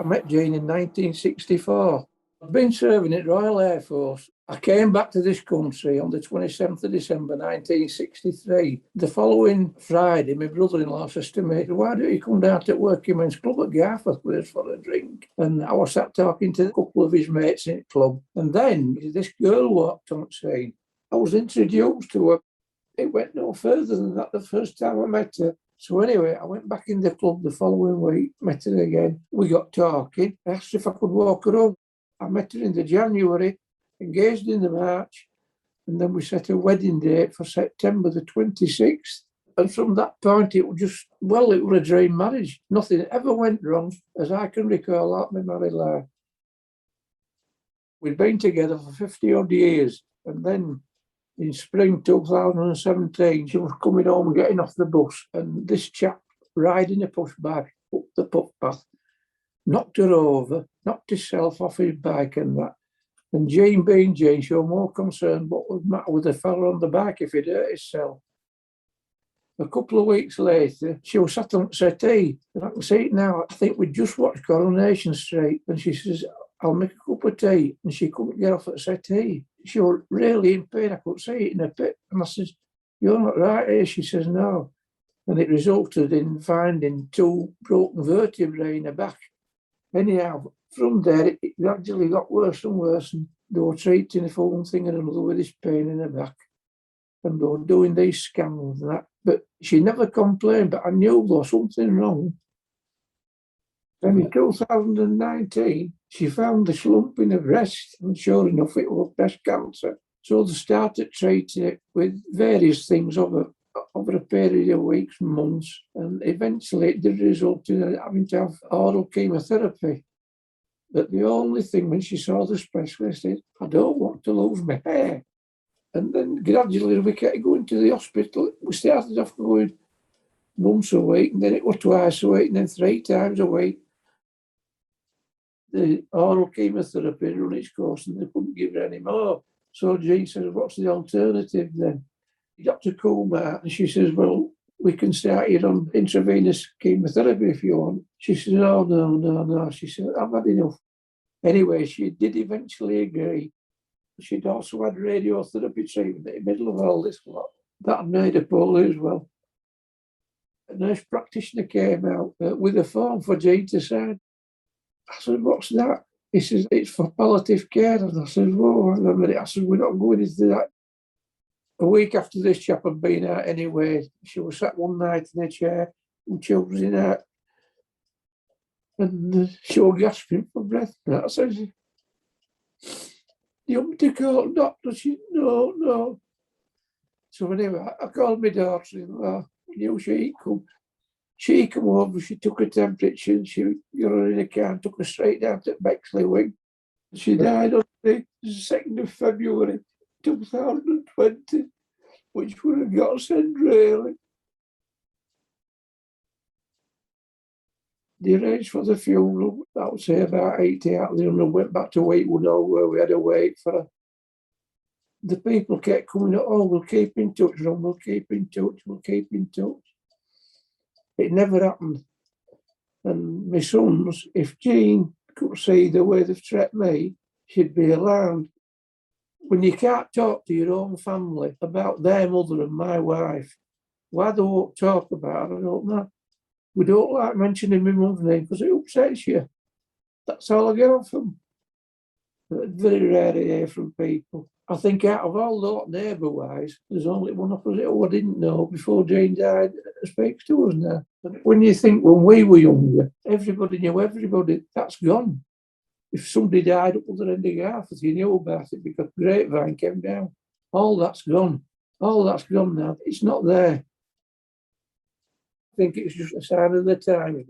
I met Jane in 1964. I'd been serving at Royal Air Force. I came back to this country on the 27th of December 1963. The following Friday, my brother-in-law says to me, "Why don't you come down to Working Men's Club at Garforth with us for a drink?" And I was sat talking to a couple of his mates in the club. And then this girl walked on scene. I was introduced to her. It went no further than that the first time I met her. So anyway, I went back in the club the following week, met her again. We got talking. I asked if I could walk her home. I met her in the January, engaged in the March, and then we set a wedding date for September the 26th. And from that point, it was a dream marriage. Nothing ever went wrong, as I can recall, out my married life. We'd been together for 50 odd years, and then in spring 2017, she was coming home and getting off the bus, and this chap riding a push bike up the footpath knocked her over, knocked himself off his bike and that. And Jane, being Jane, she was more concerned what would matter with the fella on the bike if he'd hurt himself. A couple of weeks later, she was sat on the settee, and I can see it now. I think we just watched Coronation Street, and she says, "I'll make a cup of tea," and she couldn't get off at the settee. She was really in pain. I could see it in her pit. And I said, "You're not right here." She says, "No." And it resulted in finding 2 broken vertebrae in her back. Anyhow, from there, it gradually got worse and worse. And they were treating her for one thing and another with this pain in her back. And they were doing these scans and that. But she never complained, but I knew there was something wrong. Then in 2019, she found this lump in her breast, and sure enough, it was breast cancer. So they started treating it with various things over a period of weeks, months, and eventually it did result in her having to have oral chemotherapy. But the only thing when she saw the specialist is, "I don't want to lose my hair." And then gradually we kept going to the hospital. We started off going once a week, and then it was twice a week, and then 3 times a week. The oral chemotherapy run its course and they couldn't give her any more. So Jean says, "What's the alternative then?" Dr. Kumar, and she says, "Well, we can start you on intravenous chemotherapy if you want." She says, "Oh, no. She said, "I've had enough." Anyway, she did eventually agree. She'd also had radiotherapy treatment in the middle of all this lot. That made her poorly as well. A nurse practitioner came out with a form for Jean to sign. I said, "What's that?" He says, "It's for palliative care." And I said, "Whoa, hang on a minute." I said, "We're not going into that." A week after this chap had been out anyway, she was sat one night in a chair with children in her, and she was gasping for breath. And I said, "You want me to call the doctor?" She said, No. So anyway, I called my daughter-in-law. I knew she'd come. She came over, she took her temperature, and she got her in a car and took her straight down to Bexley Wing. She died on the 2nd of February 2020, which would have got sent really. They arranged for the funeral, I would say about 80 out there, and went back to Weetwood Hall where we had to wait for her. The people kept coming up, "Oh, we'll keep in touch, Ron, we'll keep in touch. It never happened. And my sons, if Jean could see the way they've treated me, she'd be alarmed. When you can't talk to your own family about their mother and my wife, why they won't talk about her, I don't know. We don't like mentioning my mum's name because it upsets you. That's all I get off them. Very rare to hear from people. I think out of all the lot neighbour-wise, there's only one opposite who I didn't know before Jane died speaks to us now. When you think when we were younger, everybody knew everybody, that's gone. If somebody died up the end of Garforth, you knew about it because Grapevine came down. All that's gone. All that's gone now. It's not there. I think it's just a sign of the times.